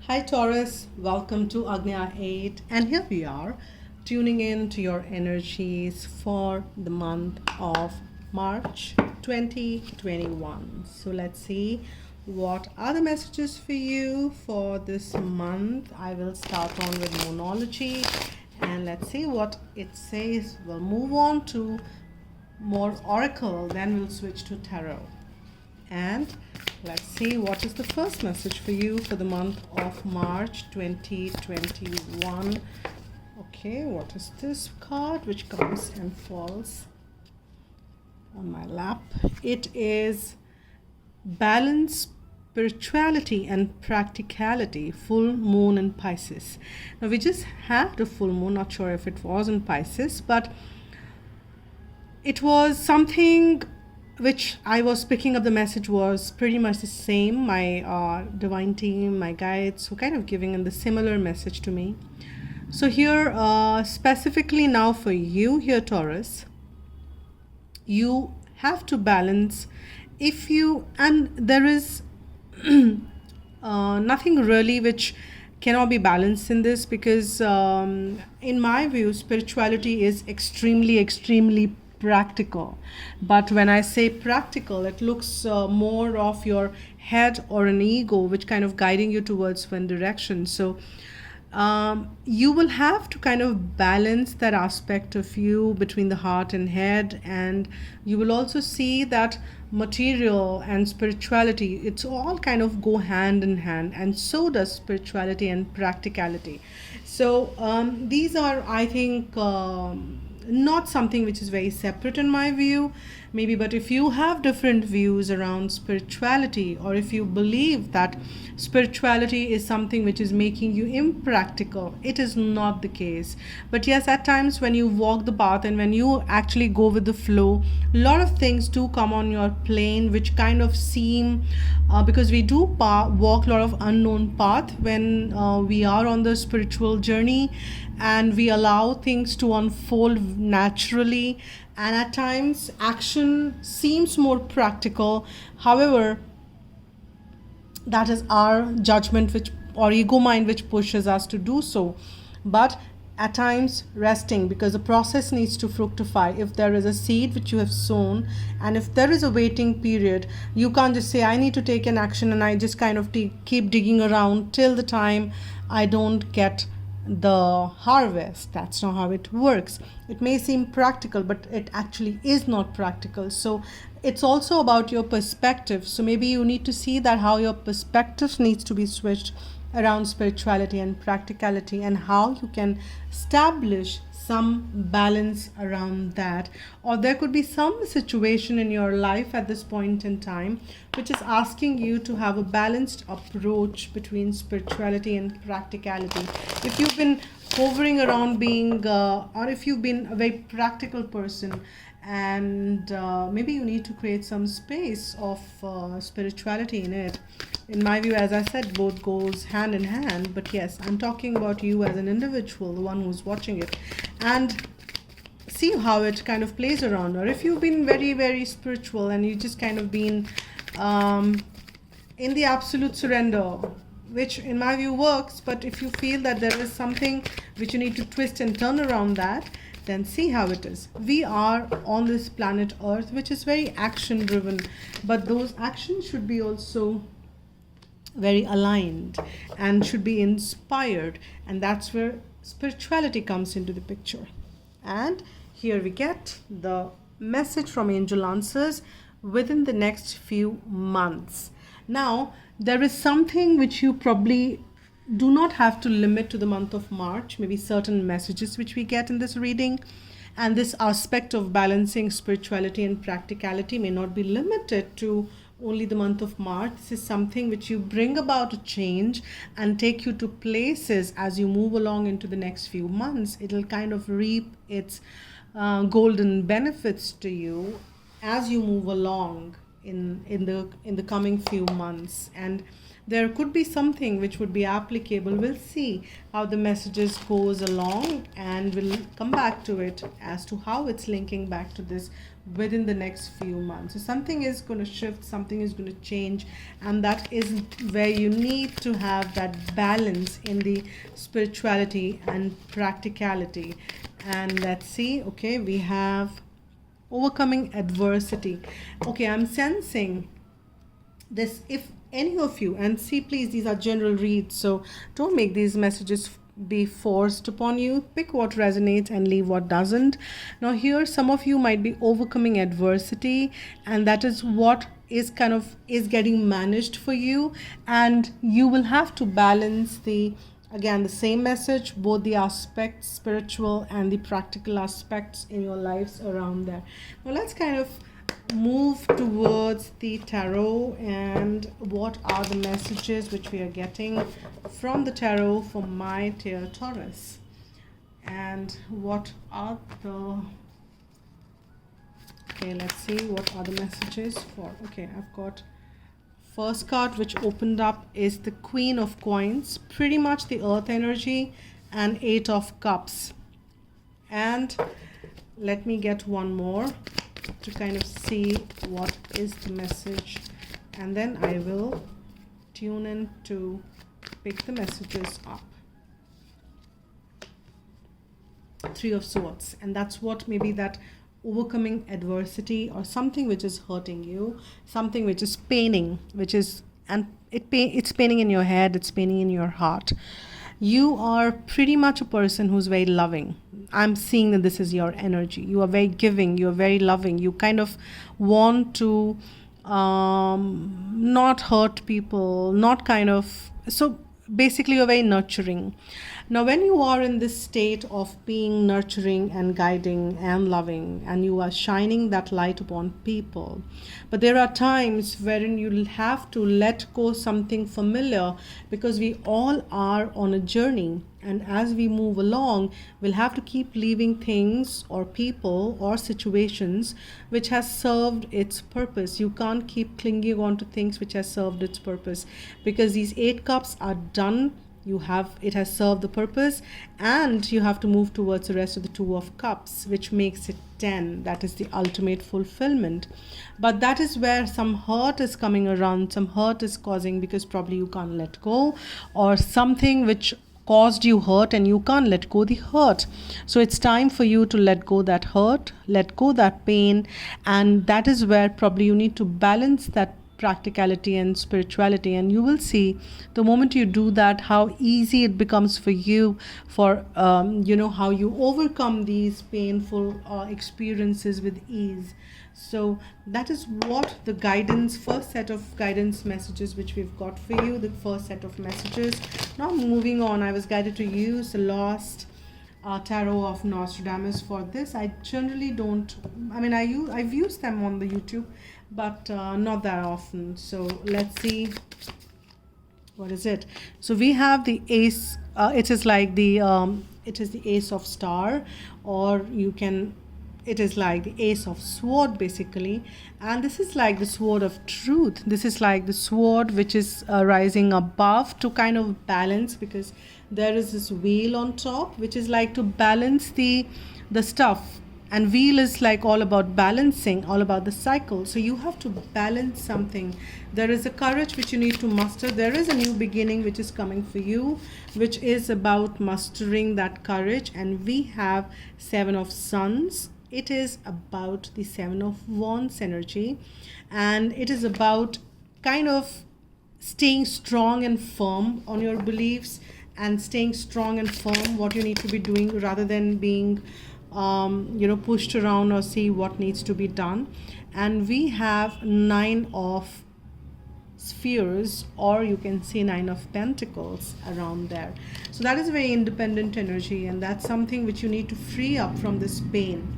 Hi Taurus, welcome to Agnya 8, and here we are tuning in to your energies for the month of March 2021. So let's see what are the messages for you for this month. I will start on with monology and let's see what it says. We'll move on to more oracle, then we'll switch to tarot. And let's see what is the first message for you for the month of March 2021. Okay, what is this card which comes and falls on my lap? It is balance, spirituality and practicality, full moon in Pisces. Now we just had a full moon, not sure if it was in Pisces, but it was something which I was picking up. The message was pretty much the same. My divine team, my guides, were kind of giving in the similar message to me. So here, specifically now for you here, Taurus, you have to balance. And there is nothing really which cannot be balanced in this, because in my view, spirituality is extremely practical. But when I say practical, it looks more of your head or an ego which kind of guiding you towards one direction. So you will have to kind of balance that aspect of you between the heart and head, and you will also see that material and spirituality, it's all kind of go hand in hand, and so does spirituality and practicality. So these are, I think, not something which is very separate in my view, maybe. But if you have different views around spirituality, or if you believe that spirituality is something which is making you impractical, it is not the case. But yes, at times when you walk the path and when you actually go with the flow, a lot of things do come on your plane which kind of seem because we do walk a lot of unknown path when we are on the spiritual journey, and we allow things to unfold naturally, and at times action seems more practical. However, that is our judgment which, or ego mind, which pushes us to do so. But at times resting, because the process needs to fructify. If there is a seed which you have sown, and if there is a waiting period, you can't just say I need to take an action and I just kind of keep digging around till the time I don't get the harvest. That's not how it works. It may seem practical, but it actually is not practical. So it's also about your perspective. So maybe you need to see that how your perspective needs to be switched around spirituality and practicality, and how you can establish some balance around that. Or there could be some situation in your life at this point in time which is asking you to have a balanced approach between spirituality and practicality. If you've been hovering around being or if you've been a very practical person, and maybe you need to create some space of spirituality in it. In my view, as I said, both goes hand in hand. But yes, I'm talking about you as an individual, the one who's watching it, and see how it kind of plays around. Or if you've been very spiritual and you just kind of been in the absolute surrender, which in my view works. But if you feel that there is something which you need to twist and turn around that, then see how it is. We are on this planet Earth, which is very action driven, but those actions should be also very aligned and should be inspired, and that's where spirituality comes into the picture. And here we get the message from Angel Answers within the next few months. Now there is something which you probably do not have to limit to the month of March, maybe certain messages which we get in this reading. And this aspect of balancing spirituality and practicality may not be limited to only the month of March. This is something which you bring about a change and take you to places as you move along into the next few months. It'll kind of reap its golden benefits to you as you move along in the coming few months. And there could be something which would be applicable. We'll see how the messages goes along, and we'll come back to it as to how it's linking back to this within the next few months. So something is going to shift, something is going to change, and that is where you need to have that balance in the spirituality and practicality. And let's see, okay, we have overcoming adversity. Okay, I'm sensing this, if any of you, and see, please, these are general reads, so don't make these messages be forced upon you. Pick what resonates and leave what doesn't. Now here, some of you might be overcoming adversity, and that is what is kind of is getting managed for you, and you will have to balance the, again, the same message, both the aspects, spiritual and the practical aspects in your lives around there. Now let's kind of move towards the tarot, and what are the messages which we are getting from the tarot for my dear Taurus, and what are the, okay, let's see what are the messages for, okay, I've got first card which opened up is the Queen of Coins, pretty much the earth energy, and Eight of Cups. And let me get one more to kind of see what is the message, and then I will tune in to pick the messages up. Three of Swords, and that's what maybe that overcoming adversity or something which is hurting you, something which is paining, which is, and it's paining in your head, it's paining in your heart. You are pretty much a person who's very loving. I'm seeing that this is your energy. You are very giving, you are very loving. You kind of want to not hurt people, not kind of, so basically you're very nurturing. Now when you are in this state of being nurturing and guiding and loving, and you are shining that light upon people, but there are times wherein you'll have to let go something familiar, because we all are on a journey, and as we move along we'll have to keep leaving things or people or situations which has served its purpose. You can't keep clinging on to things which has served its purpose, because these 8 cups are done. It has served the purpose, and you have to move towards the rest of the 2 of Cups, which makes it 10. That is the ultimate fulfillment. But that is where some hurt is coming around, some hurt is causing, because probably you can't let go, or something which caused you hurt and you can't let go the hurt. So it's time for you to let go that hurt, let go that pain, and that is where probably you need to balance that practicality and spirituality, and you will see the moment you do that how easy it becomes for you, for how you overcome these painful experiences with ease. So that is what the guidance, first set of guidance messages which we've got for you, the first set of messages. Now moving on, I was guided to use the Lost Tarot of Nostradamus for this. I generally don't, I've used them on the YouTube, but not that often. So let's see, what is it? So we have the Ace. It is like the Ace of Star, or it is like the Ace of Sword basically, and this is like the Sword of Truth. This is like the sword which is rising above to kind of balance, because there is this wheel on top which is like to balance the stuff, and wheel is like all about balancing, all about the cycle. So you have to balance something. There is a courage which you need to muster. There is a new beginning which is coming for you, which is about mustering that courage. And we have 7 of Suns. It is about the 7 of Wands energy, and it is about kind of staying strong and firm on your beliefs, and staying strong and firm what you need to be doing, rather than being pushed around or see what needs to be done. And we have 9 of Spheres, or you can see 9 of Pentacles around there. So that is a very independent energy, and that's something which you need to free up from this pain.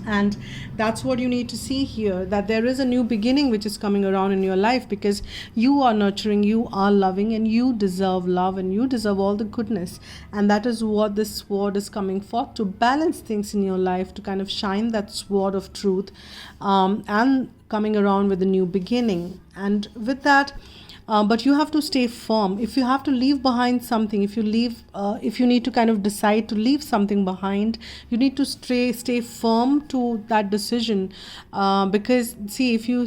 And that's what you need to see here, that there is a new beginning which is coming around in your life, because you are nurturing, you are loving, and you deserve love, and you deserve all the goodness. And that is what this sword is coming for, to balance things in your life, to kind of shine that sword of truth, and coming around with a new beginning. And with that, but you have to stay firm. If you have to leave behind something, if you need to kind of decide to leave something behind, you need to stay firm to that decision, because see, if you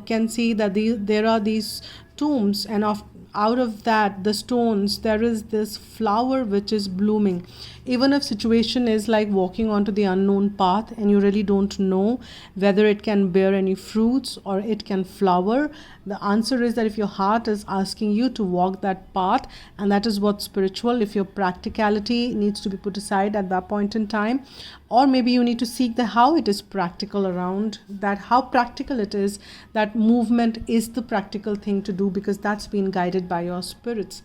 can see that there are these tombs, and out of that, the stones, there is this flower which is blooming. Even if situation is like walking onto the unknown path and you really don't know whether it can bear any fruits or it can flower, the answer is that if your heart is asking you to walk that path, and that is what's spiritual, if your practicality needs to be put aside at that point in time, or maybe you need to seek the how it is practical around that, how practical it is, that movement is the practical thing to do, because that's been guided by your spirits.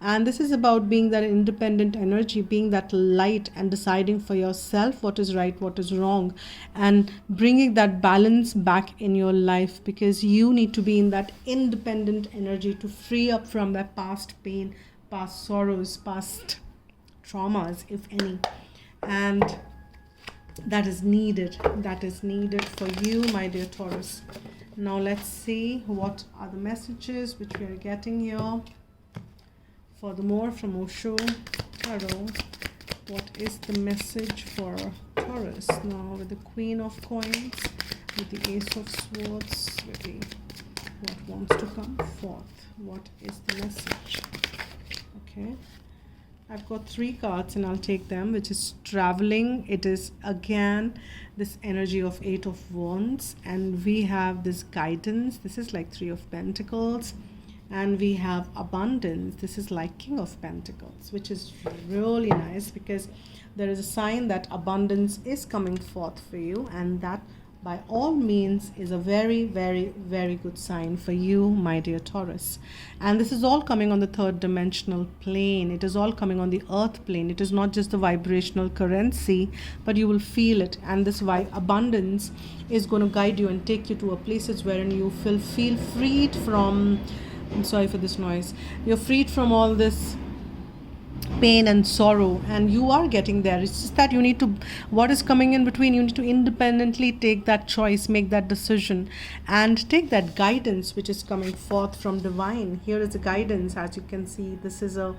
And this is about being that independent energy, being that light, and deciding for yourself what is right, what is wrong, and bringing that balance back in your life, because you need to be in that independent energy to free up from that past pain, past sorrows, past traumas, if any. And that is needed for you, my dear Taurus. Now let's see what are the messages which we are getting here. Furthermore, from Osho Tarot, what is the message for Taurus now, with the Queen of Coins, with the Ace of Swords, with the what wants to come forth? What is the message? Okay, I've got 3 cards and I'll take them, which is traveling. It is again this energy of 8 of Wands, and we have this guidance. This is like 3 of Pentacles. And we have abundance. This is like King of Pentacles, which is really nice, because there is a sign that abundance is coming forth for you, and that by all means is a very, very, very good sign for you, my dear Taurus. And this is all coming on the 3rd dimensional plane. It is all coming on the earth plane. It is not just the vibrational currency, but you will feel it. And this abundance is going to guide you and take you to a places wherein you feel freed from, I'm sorry for this noise, you're freed from all this pain and sorrow, and you are getting there. It's just that you need to, what is coming in between, you need to independently take that choice, make that decision, and take that guidance which is coming forth from divine. Here is a guidance, as you can see. This is a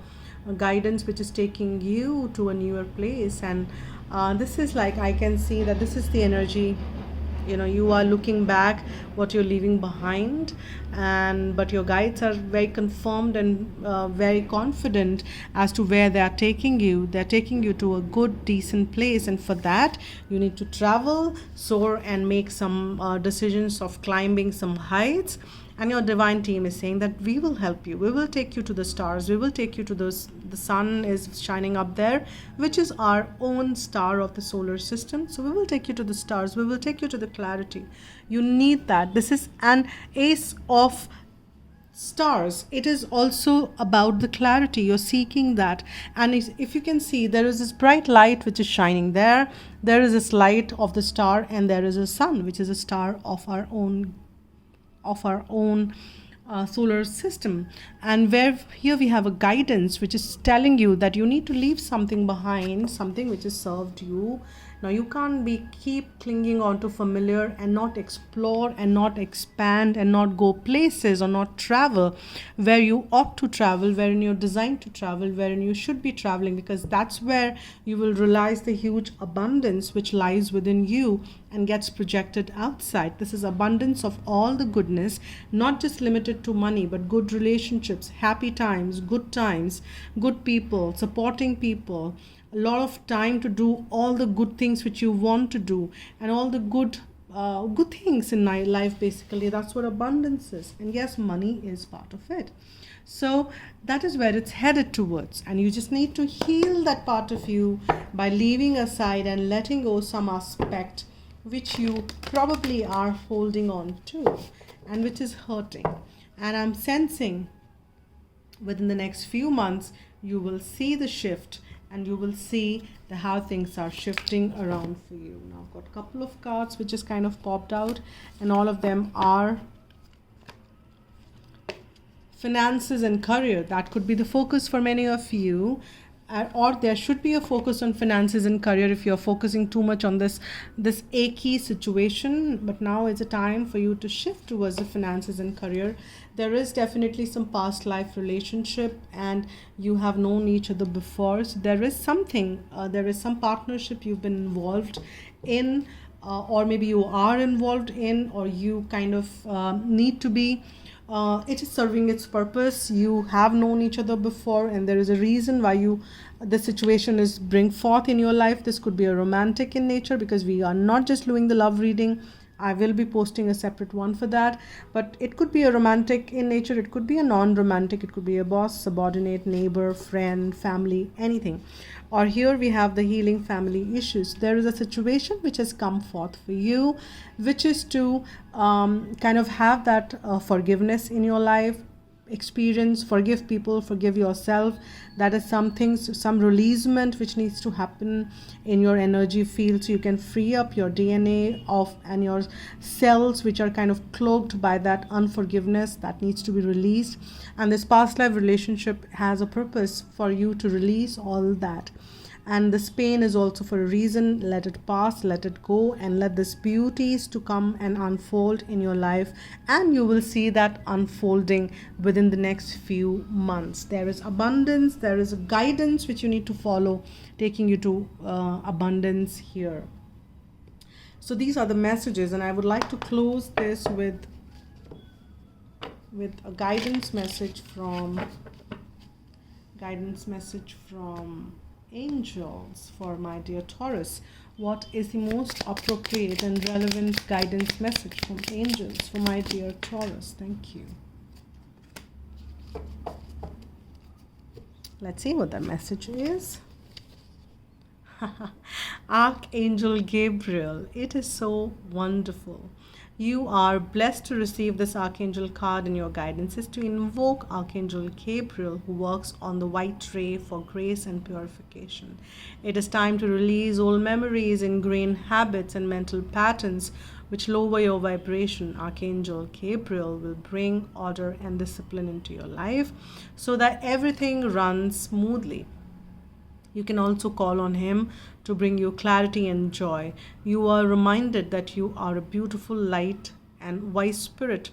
guidance which is taking you to a newer place, and this is like, I can see that this is the energy. You are looking back what you're leaving behind, but your guides are very confirmed and very confident as to where they are taking you. They're taking you to a good, decent place, and for that you need to travel, soar, and make some decisions of climbing some heights. And your divine team is saying that we will help you. We will take you to the stars. We will take you to those. The sun is shining up there, which is our own star of the solar system. So we will take you to the stars. We will take you to the clarity. You need that. This is an Ace of Stars. It is also about the clarity. You're seeking that. And if you can see, there is this bright light which is shining there. There is this light of the star, and there is a sun, which is a star of our own solar system. And where here we have a guidance which is telling you that you need to leave something behind, something which has served you. Now you can't keep clinging on to familiar and not explore and not expand and not go places or not travel where you ought to travel, wherein you're designed to travel, wherein you should be traveling, because that's where you will realize the huge abundance which lies within you and gets projected outside. This is abundance of all the goodness, not just limited to money, but good relationships, happy times, good people, supporting people, a lot of time to do all the good things which you want to do, and all the good things in life. Basically, that's what abundance is. And yes, money is part of it. So that is where it's headed towards, and you just need to heal that part of you by leaving aside and letting go some aspect which you probably are holding on to and which is hurting. And I'm sensing within the next few months you will see the shift, and you will see how things are shifting around for you. Now I've got a couple of cards which just kind of popped out, and all of them are finances and career. That could be the focus for many of you. or there should be a focus on finances and career if you're focusing too much on this achy situation. But now is a time for you to shift towards the finances and career. There is definitely some past life relationship, and you have known each other before, so there is something, there is some partnership you've been involved in, or maybe you are involved in, or you kind of need to be. It is serving its purpose. You have known each other before, and there is a reason why the situation is bring forth in your life. This could be a romantic in nature, because we are not just doing the love reading. I will be posting a separate one for that, but it could be a romantic in nature, it could be a non-romantic, it could be a boss, subordinate, neighbor, friend, family, anything. Or here we have the healing family issues. There is a situation which has come forth for you, which is to kind of have that forgiveness in your life, experience, forgive people, forgive yourself. That is something, some releasement which needs to happen in your energy field, so you can free up your DNA of and your cells which are kind of cloaked by that unforgiveness that needs to be released. And this past life relationship has a purpose for you to release all that. And this pain is also for a reason. Let it pass, let it go, and let this beauties to come and unfold in your life, and you will see that unfolding within the next few months. There is abundance, there is a guidance which you need to follow, taking you to abundance here. So these are the messages, and I would like to close this with a guidance message from angels for my dear Taurus. What is the most appropriate and relevant guidance message from angels for my dear Taurus? Thank you. Let's see what that message is. Archangel Gabriel, it is so wonderful. You are blessed to receive this Archangel card, and your guidance is to invoke Archangel Gabriel, who works on the white ray for grace and purification. It is time to release old memories, ingrained habits, and mental patterns which lower your vibration. Archangel Gabriel will bring order and discipline into your life so that everything runs smoothly. You can also call on him to bring you clarity and joy. You are reminded that you are a beautiful light and wise spirit,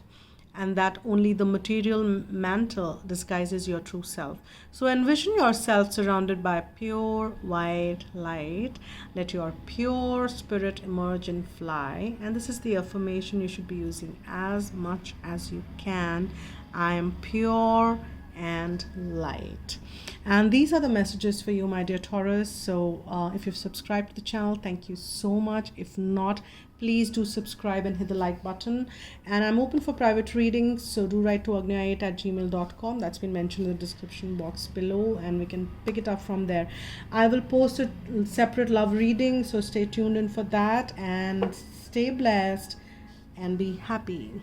and that only the material mantle disguises your true self. So envision yourself surrounded by pure white light. Let your pure spirit emerge and fly. And this is the affirmation you should be using as much as you can. I am pure and light. And these are the messages for you, my dear Taurus. So if you've subscribed to the channel, thank you so much. If not, please do subscribe and hit the like button. And I'm open for private readings, so do write to agnya8@gmail.com. That's been mentioned in the description box below, and we can pick it up from there. I will post a separate love reading, so stay tuned in for that, and stay blessed and be happy.